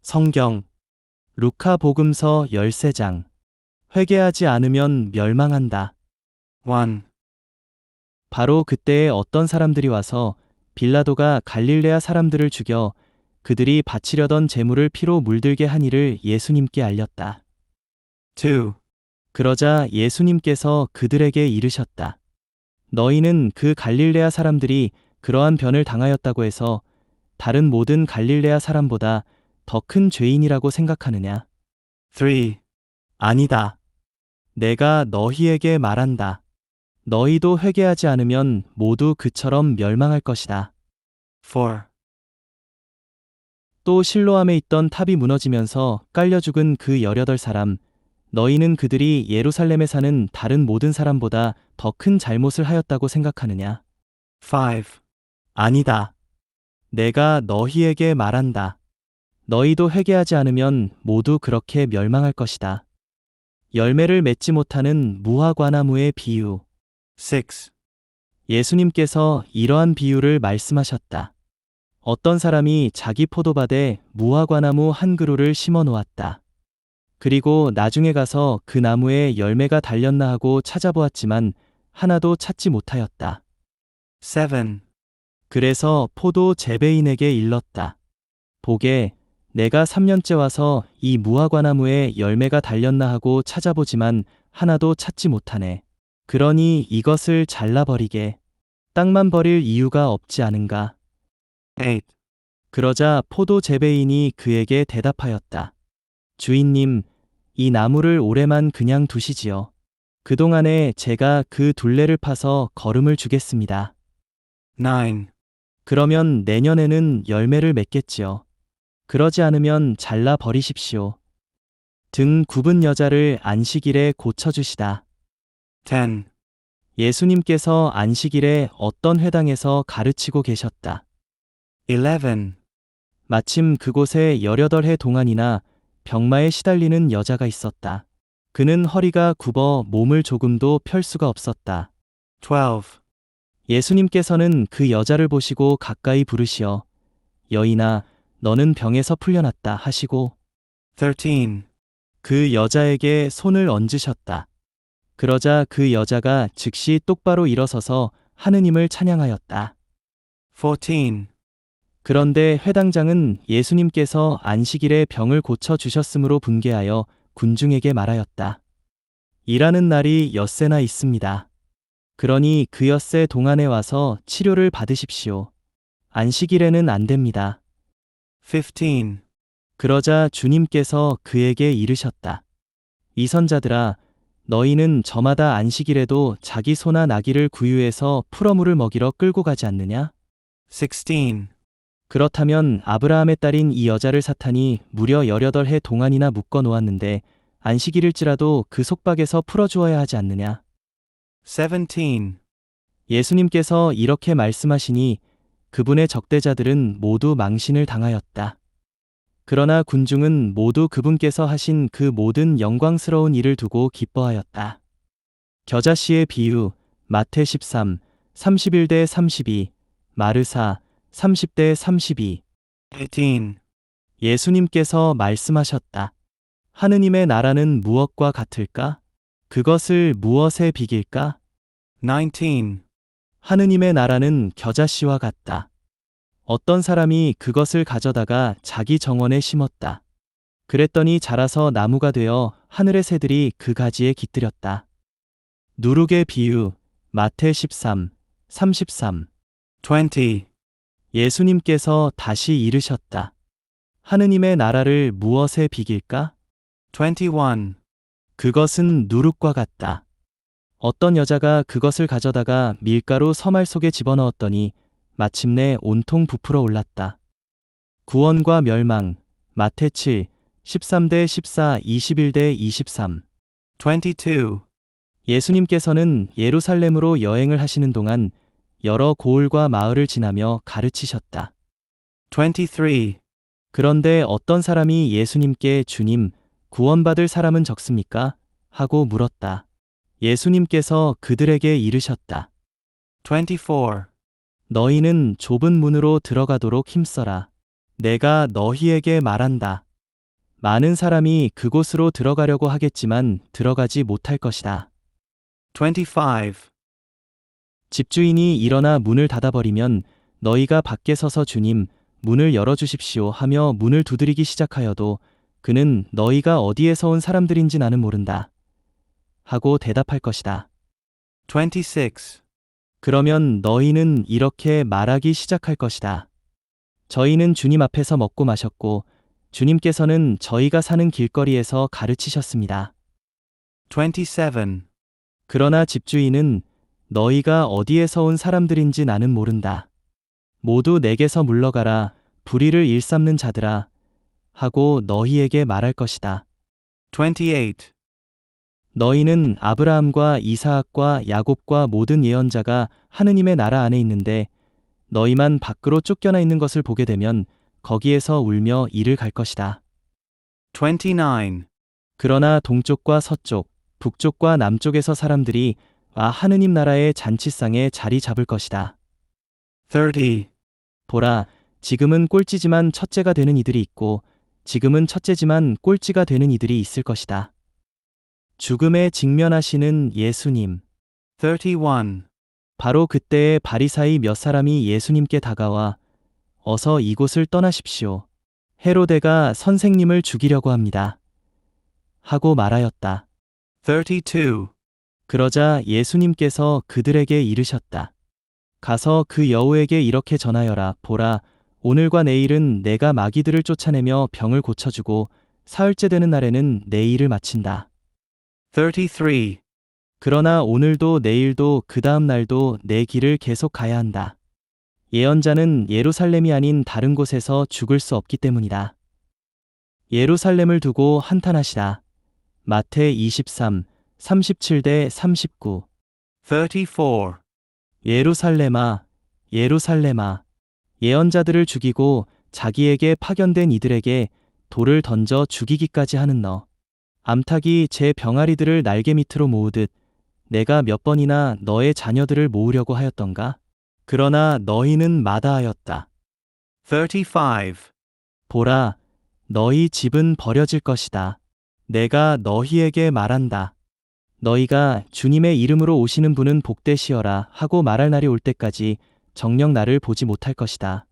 성경 루카 복음서 13장 회개하지 않으면 멸망한다. 1. 바로 그때에 어떤 사람들이 와서 빌라도가 갈릴레아 사람들을 죽여 그들이 바치려던 제물을 피로 물들게 한 일을 예수님께 알렸다. 2. 그러자 예수님께서 그들에게 이르셨다. 너희는 그 갈릴레아 사람들이 그러한 변을 당하였다고 해서 다른 모든 갈릴레아 사람보다 더 큰 죄인이라고 생각하느냐? 3. 아니다. 내가 너희에게 말한다. 너희도 회개하지 않으면 모두 그처럼 멸망할 것이다. 4. 또 실로암에 있던 탑이 무너지면서 깔려 죽은 그 18사람, 너희는 그들이 예루살렘에 사는 다른 모든 사람보다 더 큰 잘못을 하였다고 생각하느냐? 5. 아니다. 내가 너희에게 말한다. 너희도 회개하지 않으면 모두 그렇게 멸망할 것이다. 열매를 맺지 못하는 무화과나무의 비유. 6. 예수님께서 이러한 비유를 말씀하셨다. 어떤 사람이 자기 포도밭에 무화과나무 한 그루를 심어 놓았다. 그리고 나중에 가서 그 나무에 열매가 달렸나 하고 찾아보았지만 하나도 찾지 못하였다. 7. 그래서 포도 재배인에게 일렀다. 보게, 내가 3년째 와서 이 무화과나무에 열매가 달렸나 하고 찾아보지만 하나도 찾지 못하네. 그러니 이것을 잘라버리게. 땅만 버릴 이유가 없지 않은가. 8. 그러자 포도 재배인이 그에게 대답하였다. 주인님, 이 나무를 올해만 그냥 두시지요. 그동안에 제가 그 둘레를 파서 거름을 주겠습니다. 9. 그러면 내년에는 열매를 맺겠지요. 그러지 않으면 잘라 버리십시오. 등 굽은 여자를 안식일에 고쳐주시다. 10. 예수님께서 안식일에 어떤 회당에서 가르치고 계셨다. 11. 마침 그곳에 18해 동안이나 병마에 시달리는 여자가 있었다. 그는 허리가 굽어 몸을 조금도 펼 수가 없었다. 12. 예수님께서는 그 여자를 보시고 가까이 부르시어 여인아, 너는 병에서 풀려났다 하시고 13. 그 여자에게 손을 얹으셨다. 그러자 그 여자가 즉시 똑바로 일어서서 하느님을 찬양하였다. 14. 그런데 회당장은 예수님께서 안식일에 병을 고쳐 주셨으므로 분개하여 군중에게 말하였다. 일하는 날이 엿새나 있습니다. 그러니 그 엿새 동안에 와서 치료를 받으십시오. 안식일에는 안 됩니다. 15. 그러자 주님께서 그에게 이르셨다. 이 선자들아, 너희는 저마다 안식일에도 자기 소나 나귀를 구유해서 풀어물을 먹이러 끌고 가지 않느냐? 16. 그렇다면 아브라함의 딸인 이 여자를 사탄이 무려 18해 동안이나 묶어 놓았는데 안식일일지라도 그 속박에서 풀어주어야 하지 않느냐? 17. 예수님께서 이렇게 말씀하시니 그분의 적대자들은 모두 망신을 당하였다. 그러나 군중은 모두 그분께서 하신 그 모든 영광스러운 일을 두고 기뻐하였다. 겨자씨의 비유, 마태 13, 31대 32, 마르사, 30대 32. 18. 예수님께서 말씀하셨다. 하느님의 나라는 무엇과 같을까? 그것을 무엇에 비길까? 19. 하느님의 나라는 겨자씨와 같다. 어떤 사람이 그것을 가져다가 자기 정원에 심었다. 그랬더니 자라서 나무가 되어 하늘의 새들이 그 가지에 깃들였다. 누룩의 비유, 마태 13, 33. 20. 예수님께서 다시 이르셨다. 하느님의 나라를 무엇에 비길까? 21. 그것은 누룩과 같다. 어떤 여자가 그것을 가져다가 밀가루 서말 속에 집어넣었더니 마침내 온통 부풀어 올랐다. 구원과 멸망, 마태 7, 13대 14, 21대 23. 22. 예수님께서는 예루살렘으로 여행을 하시는 동안 여러 고을과 마을을 지나며 가르치셨다. 23. 그런데 어떤 사람이 예수님께 주님, 구원받을 사람은 적습니까? 하고 물었다. 예수님께서 그들에게 이르셨다. 24. 너희는 좁은 문으로 들어가도록 힘써라. 내가 너희에게 말한다. 많은 사람이 그곳으로 들어가려고 하겠지만 들어가지 못할 것이다. 25. 집주인이 일어나 문을 닫아버리면 너희가 밖에 서서 주님, 문을 열어주십시오 하며 문을 두드리기 시작하여도 그는 너희가 어디에서 온 사람들인지 나는 모른다. 하고 대답할 것이다. 26. 그러면 너희는 이렇게 말하기 시작할 것이다. 저희는 주님 앞에서 먹고 마셨고 주님께서는 저희가 사는 길거리에서 가르치셨습니다. 27. 그러나 집주인은 너희가 어디에서 온 사람들인지 나는 모른다. 모두 내게서 물러가라, 불의를 일삼는 자들아. 하고 너희에게 말할 것이다. 28. 너희는 아브라함과 이사학과 야곱과 모든 예언자가 하느님의 나라 안에 있는데 너희만 밖으로 쫓겨나 있는 것을 보게 되면 거기에서 울며 이를 갈 것이다. 29. 그러나 동쪽과 서쪽, 북쪽과 남쪽에서 사람들이 하느님 나라의 잔치상에 자리 잡을 것이다. 30. 보라, 지금은 꼴찌지만 첫째가 되는 이들이 있고 지금은 첫째지만 꼴찌가 되는 이들이 있을 것이다. 죽음에 직면하시는 예수님. 31. 바로 그때에 바리사이 몇 사람이 예수님께 다가와 어서 이곳을 떠나십시오. 헤로데가 선생님을 죽이려고 합니다. 하고 말하였다. 32. 그러자 예수님께서 그들에게 이르셨다. 가서 그 여우에게 이렇게 전하여라. 보라, 오늘과 내일은 내가 마귀들을 쫓아내며 병을 고쳐주고 사흘째 되는 날에는 내 일을 마친다. 33. 그러나 오늘도 내일도 그 다음 날도 내 길을 계속 가야 한다. 예언자는 예루살렘이 아닌 다른 곳에서 죽을 수 없기 때문이다. 예루살렘을 두고 한탄하시다. 마태 23, 37-39. 34. 예루살렘아, 예루살렘아. 예언자들을 죽이고 자기에게 파견된 이들에게 돌을 던져 죽이기까지 하는 너. 암탉이 제 병아리들을 날개 밑으로 모으듯 내가 몇 번이나 너의 자녀들을 모으려고 하였던가? 그러나 너희는 마다하였다. 35. 보라, 너희 집은 버려질 것이다. 내가 너희에게 말한다. 너희가 주님의 이름으로 오시는 분은 복되시어라 하고 말할 날이 올 때까지 정녕 나를 보지 못할 것이다.